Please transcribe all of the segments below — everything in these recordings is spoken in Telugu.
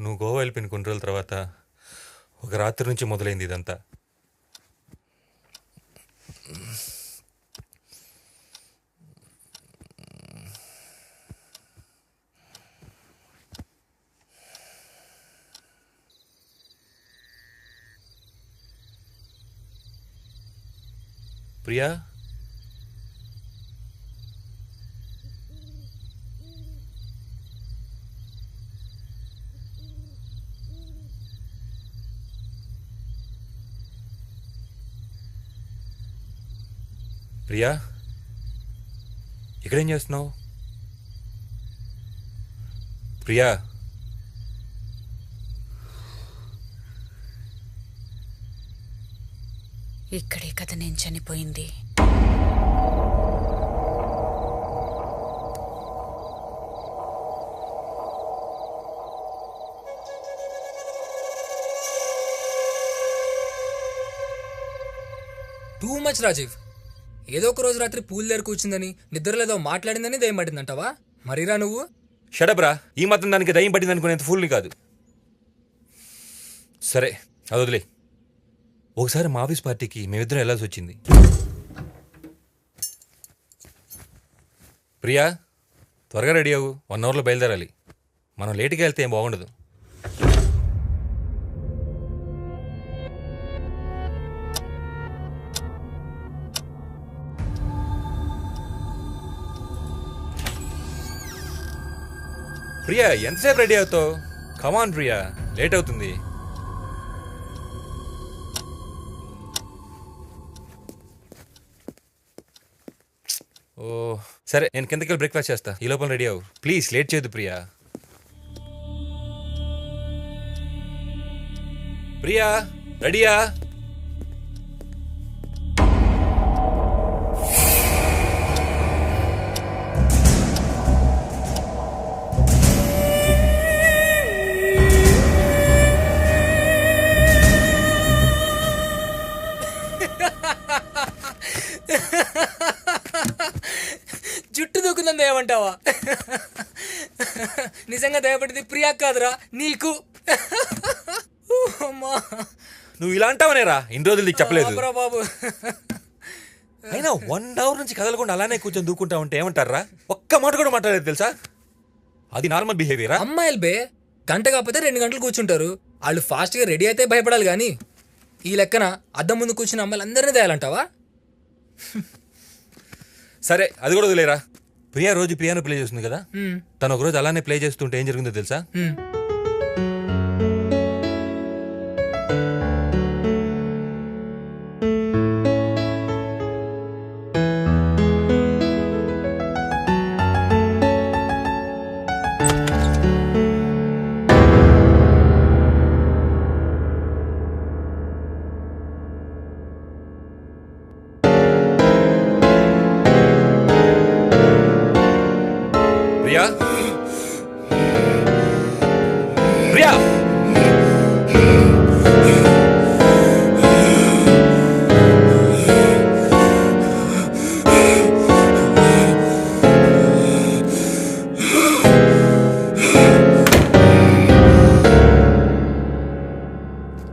నువ్వు గోవా వెళ్ళిపోయిన కొన్ని రోజుల తర్వాత ఒక రాత్రి నుంచి మొదలైంది ఇదంతా. ప్రియా, ప్రియా, ఇక్కడేం చేస్తున్నావు? ప్రియా, ఇక్కడే కదా నేను చనిపోయింది. Too much Rajiv. ఏదో ఒక రోజు రాత్రి పూల్ దగ్గర కూర్చుందని నిద్రలేదో మాట్లాడిందని దయ్యం పట్టిందంటావా? మరీరా నువ్వు. షడబ్రా, ఈ మాత్రం దానికి దయ్యం పట్టింది అనుకునేంత ఫూల్ని కాదు. సరే అది వదిలే. ఒకసారి మా ఆఫీస్ పార్టీకి మేమిద్దరం వెళ్ళాల్సి వచ్చింది. ప్రియా, త్వరగా రెడీ అవ్వు, 1 అవర్లో బయలుదేరాలి. మనం లేటుగా వెళ్తే ఏం బాగుండదు. ప్రియా, ఎంతసేపు రెడీ అవుతావు? కమాన్ ప్రియా, లేట్ అవుతుంది. ఓ సరే, నేను కిందకి వెళ్ళి బ్రేక్ఫాస్ట్ చేస్తా. ఈ లోపల రెడీ అవ్వు ప్లీజ్, లేట్ చేయొద్దు ప్రియా. ప్రియా, రెడీయా? జుట్టు దూకుందని దయమంటావా? నిజంగా దయపడింది ప్రియా కాదురా, నీకు. నువ్వు ఇలా అంటావనేరా, ఇన్ని రోజులు నీకు చెప్పలేదు. ఆపరా బాబు. అయినా 1 అవర్ నుంచి కదలకుండా అలానే కూర్చొని దూకుంటా ఉంటే ఏమంటారా? ఒక్క మాట కూడా మాట్లాడలేదు తెలుసా? అది నార్మల్ బిహేవియరా? అమ్మాయిలు బే గంట కాకపోతే 2 గంటలు కూర్చుంటారు. వాళ్ళు ఫాస్ట్గా రెడీ అయితే భయపడాలి కానీ ఈ లెక్కన అద్దం ముందు కూర్చున్న అమ్మాయిలు అందరినీ దయాలంటావా? సరే అది కూడా వదిలేరా. ప్రియా రోజు పియానో ప్లే చేస్తుంది కదా, హ్మ్. తను ఒకరోజు అలానే ప్లే చేస్తుంటే ఏం జరిగిందో తెలుసా? హ్మ్. ప్రియా, ప్రియా,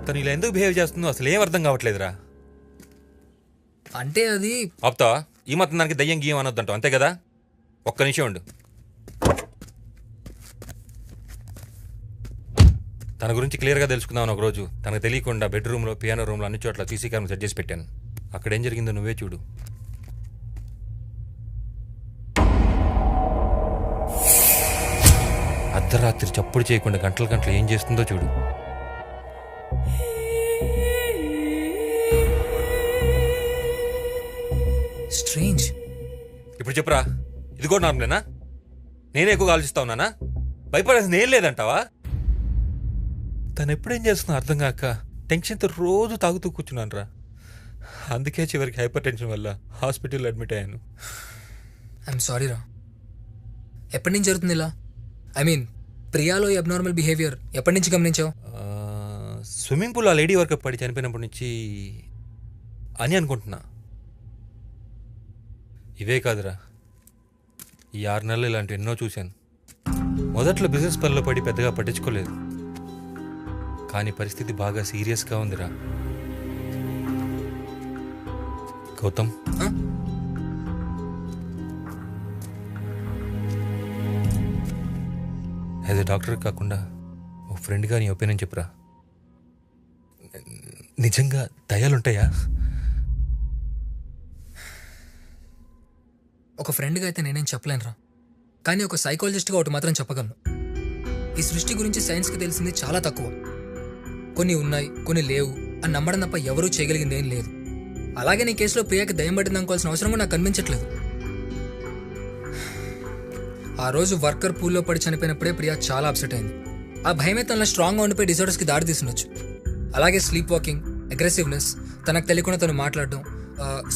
తను ఇలా ఎందుకు బిహేవ్ చేస్తుందో అసలు ఏం అర్థం కావట్లేదురా. అంటే అది ఆపుతావా? ఈ మాత్రం దానికి దయ్యం గీయం అనొద్దంటావు అంతే కదా? ఒక్క నిమిషం ఉండు. తన గురించి క్లియర్గా తెలుసుకుందామని ఒకరోజు తనకు తెలియకుండా బెడ్రూమ్లో, పియానో రూమ్లో అన్ని చోట్ల సీసీ కెమెరా సెట్ చేసి పెట్టాను. అక్కడ ఏం జరిగిందో నువ్వే చూడు. అర్ధరాత్రి చప్పుడు చేయకుండా గంటల గంటలు ఏం చేస్తుందో చూడు. స్ట్రేంజ్. ఇప్పుడు చెప్పురా, ఇది కూడా నార్మలేనా? నేనే ఎక్కువగా ఆలోచిస్తా ఉన్నానా? భయపడాల్సింది ఏం లేదంటావా? తను ఎప్పుడేం చేస్తున్నా అర్థం కాక టెన్షన్తో రోజు తాగుతూ కూర్చున్నాను రా. అందుకే చివరికి హైపర్ టెన్షన్ వల్ల హాస్పిటల్లో అడ్మిట్ అయ్యాను. ఐఎమ్ సారీ రా. ఎప్పటి నుంచి జరుగుతుంది ఇలా? ఐ మీన్ ప్రియాలో అబ్నార్మల్ బిహేవియర్ ఎప్పటి నుంచి గమనించావు? స్విమ్మింగ్ పూల్ ఆ లేడీ వర్కప్ పడి చనిపోయినప్పటి నుంచి అని అనుకుంటున్నా. ఇవే కాదురా, ఈ 6 నెలలు ఇలాంటివి ఎన్నో చూశాను. మొదట్లో బిజినెస్ పనిలో పడి పెద్దగా పట్టించుకోలేదు, కానీ పరిస్థితి బాగా సీరియస్గా ఉందిరా. గౌతమ్, ఆ? యాజ్ ఎ డాక్టర్ కాకుండా ఓ ఫ్రెండ్గా నీ ఒపీనియన్ చెప్పురా. నిజంగా దయాలుంటాయా? ఒక ఫ్రెండ్గా అయితే నేనేం చెప్పలేనురా, కానీ ఒక సైకాలజిస్ట్గా ఒకటి మాత్రం చెప్పగలను. ఈ సృష్టి గురించి సైన్స్కి తెలిసింది చాలా తక్కువ. కొన్ని ఉన్నాయి, కొన్ని లేవు అని నమ్మడం తప్ప ఎవరూ చేయగలిగింది ఏం లేదు. అలాగే నీ కేసులో ప్రియాకి దయ్యం పట్టింది అనుకోవాల్సిన అవసరం కూడా నాకు కనిపించట్లేదు. ఆ రోజు వర్కర్ పూల్లో పడి చనిపోయినప్పుడే ప్రియా చాలా అప్సెట్ అయింది. ఆ భయమే తనలో స్ట్రాంగ్గా ఉండిపోయి డిజార్డర్స్కి దారి తీస్తుండొచ్చు. అలాగే స్లీప్ వాకింగ్, అగ్రెసివ్నెస్, తనకు తెలియకుండా తను మాట్లాడడం,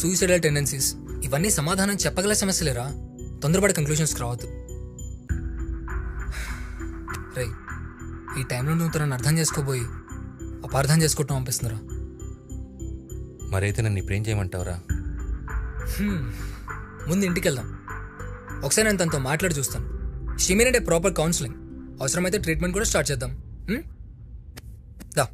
సూయిసైడల్ టెండెన్సీస్, ఇవన్నీ సమాధానం చెప్పగల సమస్యలేరా. తొందరపడి కంక్లూషన్స్కి రావద్దు. రే, ఈ టైంలో నువ్వు తనని అర్థం చేసుకోబోయి అపార్థం చేసుకోవటం అనిపిస్తుందిరా. మరైతే నన్ను ఇప్పుడు ఏం చేయమంటావురా? ముందు ఇంటికి వెళ్దాం. ఒకసారి నేను తనతో మాట్లాడి చూస్తాను. She need a proper counselling. అవసరమైతే ట్రీట్మెంట్ కూడా స్టార్ట్ చేద్దాం. దా.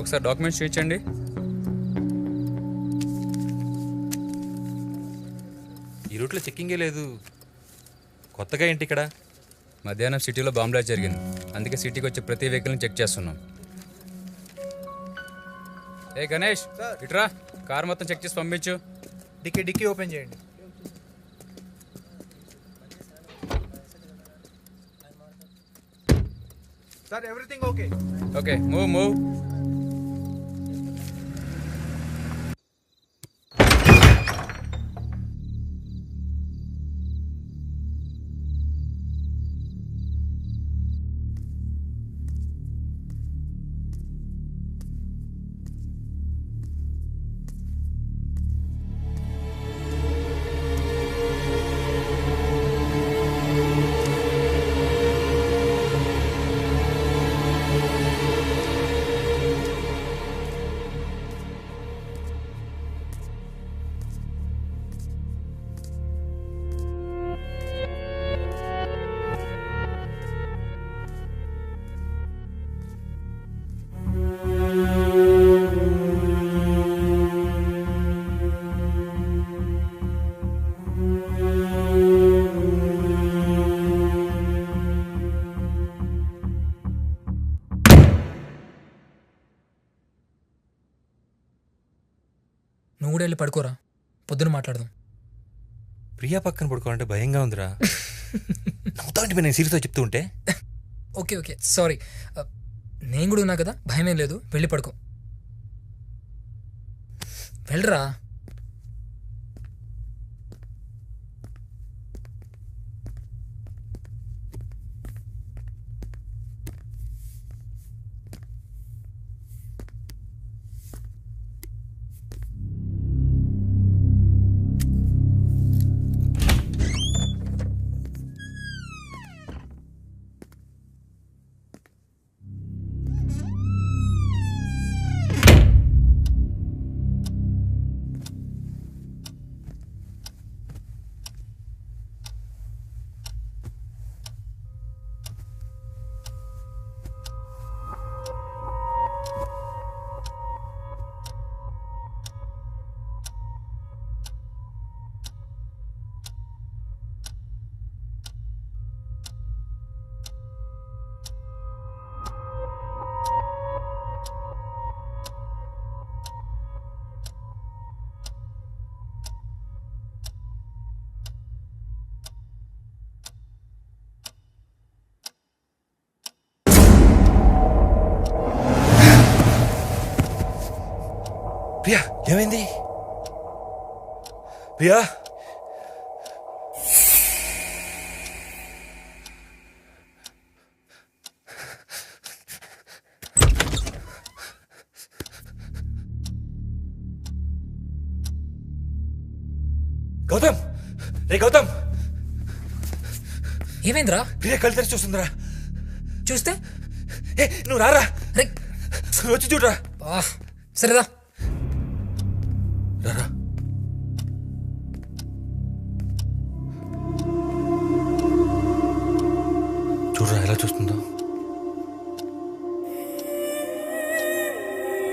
ఒకసారి డాక్యుమెంట్స్ చూపించండి. ఈ రూట్లో చెక్కింగే లేదు. కొత్తగా ఏంటి ఇక్కడ? మధ్యాహ్నం సిటీలో బాంబ్ బ్లాస్ట్ జరిగింది, అందుకే సిటీకి వచ్చే ప్రతి వెహికల్ని చెక్ చేస్తున్నాం. ఏ గణేష్, ఇట్రా, కార్ మొత్తం చెక్ చేసి పంపించు. డిక్కీ ఓపెన్ చేయండి. Sir everything okay. Okay, move. నువ్వు కూడా వెళ్ళి పడుకోరా, పొద్దున మాట్లాడదాం. ప్రియా పక్కన పడుకోవాలంటే భయంగా ఉందిరా. నవ్వుతా ఉంటే నేను సీరియస్గా చెప్తూ ఉంటే. Okay sorry. నేను కూడా ఉన్నా కదా, భయమేం లేదు. వెళ్ళి పడుకో. వెళ్ళరా. ప్రియా, ఏమైంది? ప్రియా, గౌతమ్, రే గౌతమ్, ఏమైందిరా? ప్రియా కళ్ళు తెరిచి చూస్తుందిరా. చూస్తే ఏ నువ్వు రారా, రే నువ్వు వచ్చి చూడరా. సరేదా రారా. చూడరా ఎలా చూస్తుందో.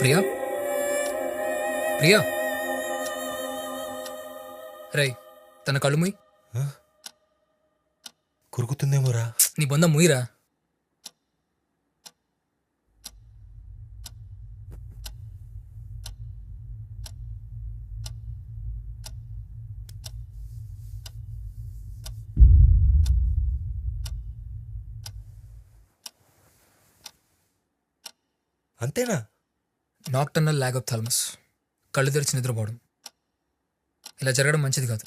ప్రియా ప్రియా రై తన కళ్ళు ముయ్. కురుకుతుందేమోరా. నీ బొంద ముయిరా. అంతేనా? నాక్టర్నల్ ల్యాగ్ ఆఫ్ థాలమస్, కళ్ళు తెరిచి నిద్రపోవడం. ఇలా జరగడం మంచిది కాదు.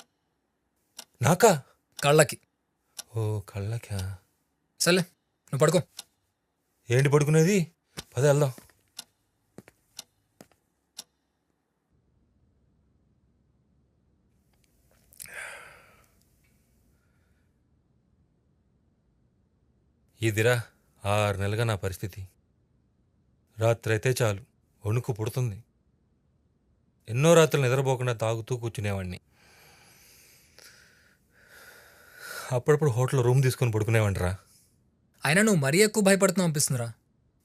నాకా? కళ్ళకి. ఓ కళ్ళకా? సర్లే నువ్వు పడుకో. ఏంటి పడుకునేది? పద వెళ్దాం. ఇదిరా 6 నెలలుగా నా పరిస్థితి. రాత్రి అయితే చాలు వణుకు పుడుతుంది. ఎన్నో రాత్రులు నిద్రపోకుండా తాగుతూ కూర్చునేవాడిని. అప్పుడప్పుడు హోటల్లో రూమ్ తీసుకొని పడుకునేవాడిరా. అయినా నువ్వు మరీ ఎక్కువ భయపడుతున్నావు అనిపిస్తుందిరా.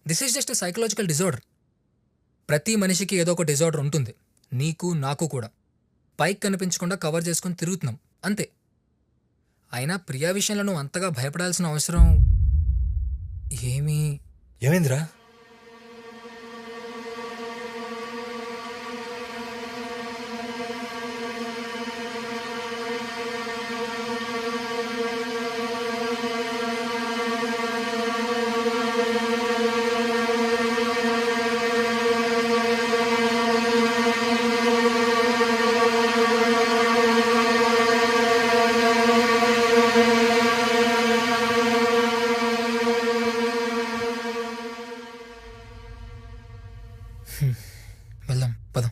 This is just psychological disorder. ప్రతి మనిషికి ఏదో ఒక డిజార్డర్ ఉంటుంది. నీకు నాకు కూడా. పైకి కనిపించకుండా కవర్ చేసుకొని తిరుగుతున్నాం అంతే. అయినా ప్రియా విషయంలో నువ్వు అంతగా భయపడాల్సిన అవసరం ఏమైందిరా? వెళ్దాం పదం.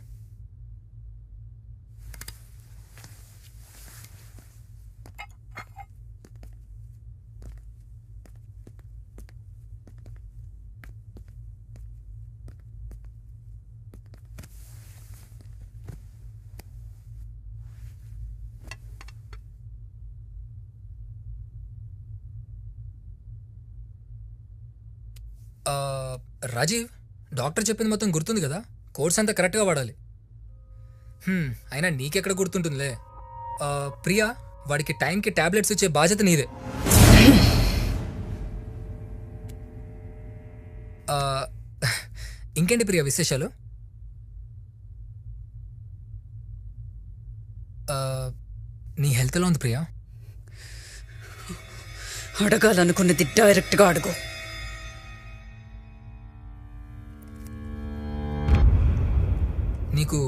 రాజీవ్, డాక్టర్ చెప్పింది మొత్తం గుర్తుంది కదా? కోర్స్ అంతా కరెక్ట్గా వాడాలి. అయినా నీకెక్కడ గుర్తుంటుందిలే. ప్రియా, వాడికి టైంకి టాబ్లెట్స్ ఇచ్చే బాధ్యత నీదే. ఇంకేంటి ప్రియా విశేషాలు? నీ హెల్త్ ఎలా ఉంది ప్రియా? అడగాలనుకున్నది డైరెక్ట్గా అడుగు. నీకు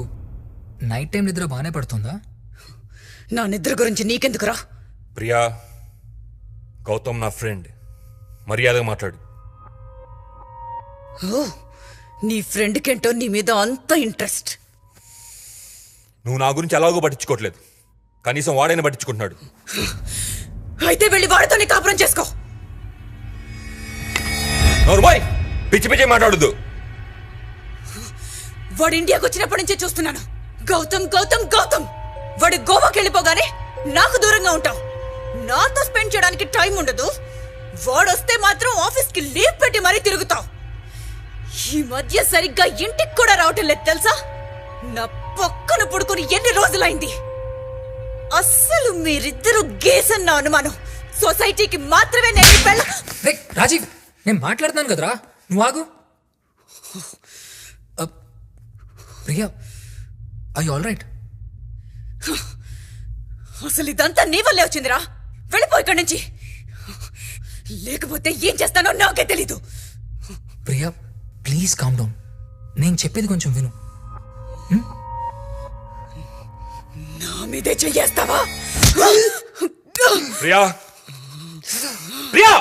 నైట్ టైం నిద్ర బాగానే పడుతుందా? నా నిద్ర గురించి నీకెందుకురా? ప్రియా, గౌతమ్ నా ఫ్రెండ్, మర్యాదగా మాట్లాడు. ఓ, నీ ఫ్రెండ్కేంటో నీ మీద అంత ఇంట్రెస్ట్. నువ్వు నా గురించి ఎలాగో పట్టించుకోవట్లేదు, కనీసం వాడైనా పట్టించుకుంటున్నాడు. అయితే వెళ్ళి వాడితోనే కాపురం చేసుకో. నోర్మోయ్, పిచ్చి పిచ్చి మాట్లాడద్దు. వాడు ఇండియాకి వచ్చినప్పటి నుంచే చూస్తున్నాను. గౌతమ్ గౌతమ్ గౌతమ్. వాడు గోవాకి వెళ్ళిపోగానే నాకు దూరంగా ఉంటావు. నాతో స్పెండ్ చేయడానికి టైం ఉండదు. వాడొస్తే మాత్రం ఆఫీస్కి లీవ్ పెట్టి మరీ తిరుగుతావు. ఈ మధ్య సరిగ్గా ఇంటికి కూడా రావటం లేదు తెలుసా? నా పక్కన పడుకుని ఎన్ని రోజులైంది. అస్సలు మీరిద్దరూ గేసన్న అనుమానం. సొసైటీకి మాత్రమే నేను రాజీవ్, నేను మాట్లాడుతున్నాను కదరా, నువ్వు ఆగు. Priya, I all right? అసలు ఇదంతా నీ వల్లే వచ్చిందిరా. వెళ్ళిపో ఇక్కడి నుంచి, లేకపోతే ఏం చేస్తానో నాకే తెలీదు. Priya please calm down. నేను చెప్పేది కొంచెం విను. నా మీదే చెయ్యేస్తావా? Priya, Priya,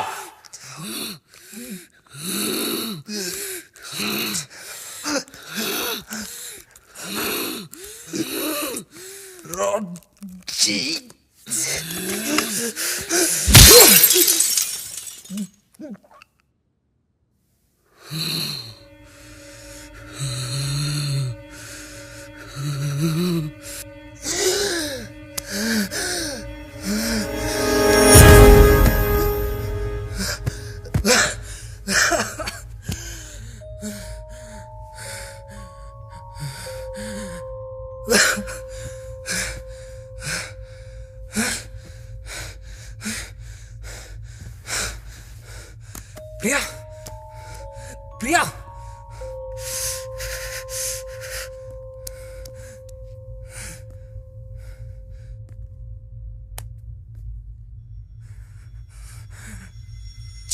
Priya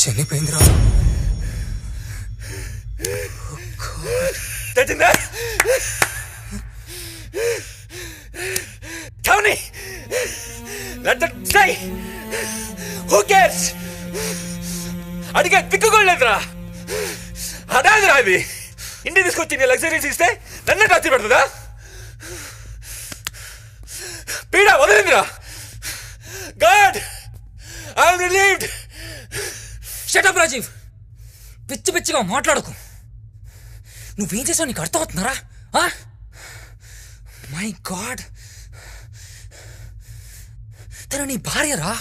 చనిపోయిందిరా. తెచ్చిందా? Tony! Let that stay! Who cares? అడిగే దిక్కు కూడా లేదురా. అదాదిరా ఇది. ఇంటికి తీసుకొచ్చి నీ లగ్జరీస్ ఇస్తే నన్నే టార్చర్ పెడుతుందా? పీడ వదిలిందిరా. God, I am relieved. Shut up Rajeev, పిచ్చి పిచ్చిగా మాట్లాడకు. నువ్వేం చేసావు నీకు అర్థమవుతున్నారా? మై గాడ్, తను నీ భార్యరా,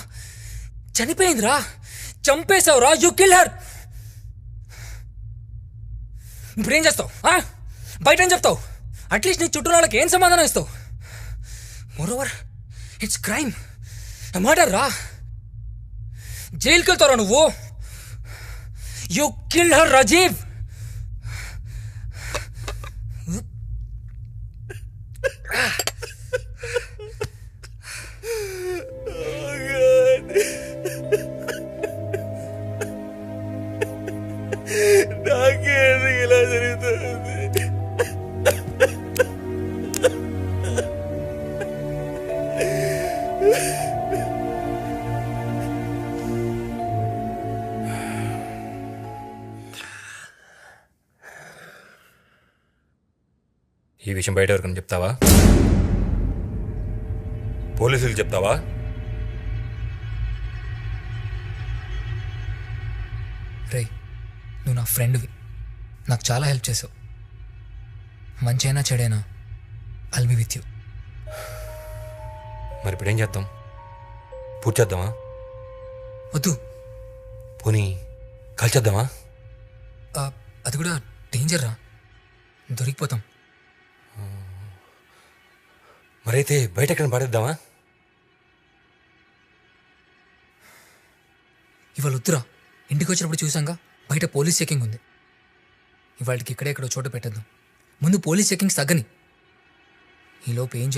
చనిపోయిందిరా, చంపేశావురా, యు కిల్ హర్. ఇప్పుడేం చేస్తావు? బయట ఏం చెప్తావు? అట్లీస్ట్ నీ చుట్టూ వాళ్ళకి ఏం సమాధానం ఇస్తావు? మోరోవర్ ఇట్స్ క్రైమ్, మర్డర్ రా. జైలుకి వెళ్తావురా నువ్వు. You kill her Rajeev. నాకేందుకు ఇలా జరుగుతుంది? ఈ విషయం బయట ఎవరికైనా చెప్తావా? పోలీసులకు చెప్తావా? రే, నువ్వు నా ఫ్రెండ్వి, నాకు చాలా హెల్ప్ చేసావు. మంచైనా చెడైనా ఐల్ బి విత్ యూ. మరి ఇప్పుడు ఏం చేద్దాం? పూర్తి చేద్దామా? వద్దు, పోనీ కాల్చేద్దామా? అది కూడా డేంజర్ రా, దొరికిపోతాం. మరైతే బయట ఎక్కడ పడేద్దామా? ఇవాళ వద్దురా, ఇంటికి వచ్చినప్పుడు చూసాంగా బయట పోలీస్ చెకింగ్ ఉంది. ఇవాళకి ఇక్కడే ఎక్కడో చోట పెట్టేద్దాం. ముందు పోలీస్ చెకింగ్స్ తగ్గని. ఈలోపు ఏం చేయాలి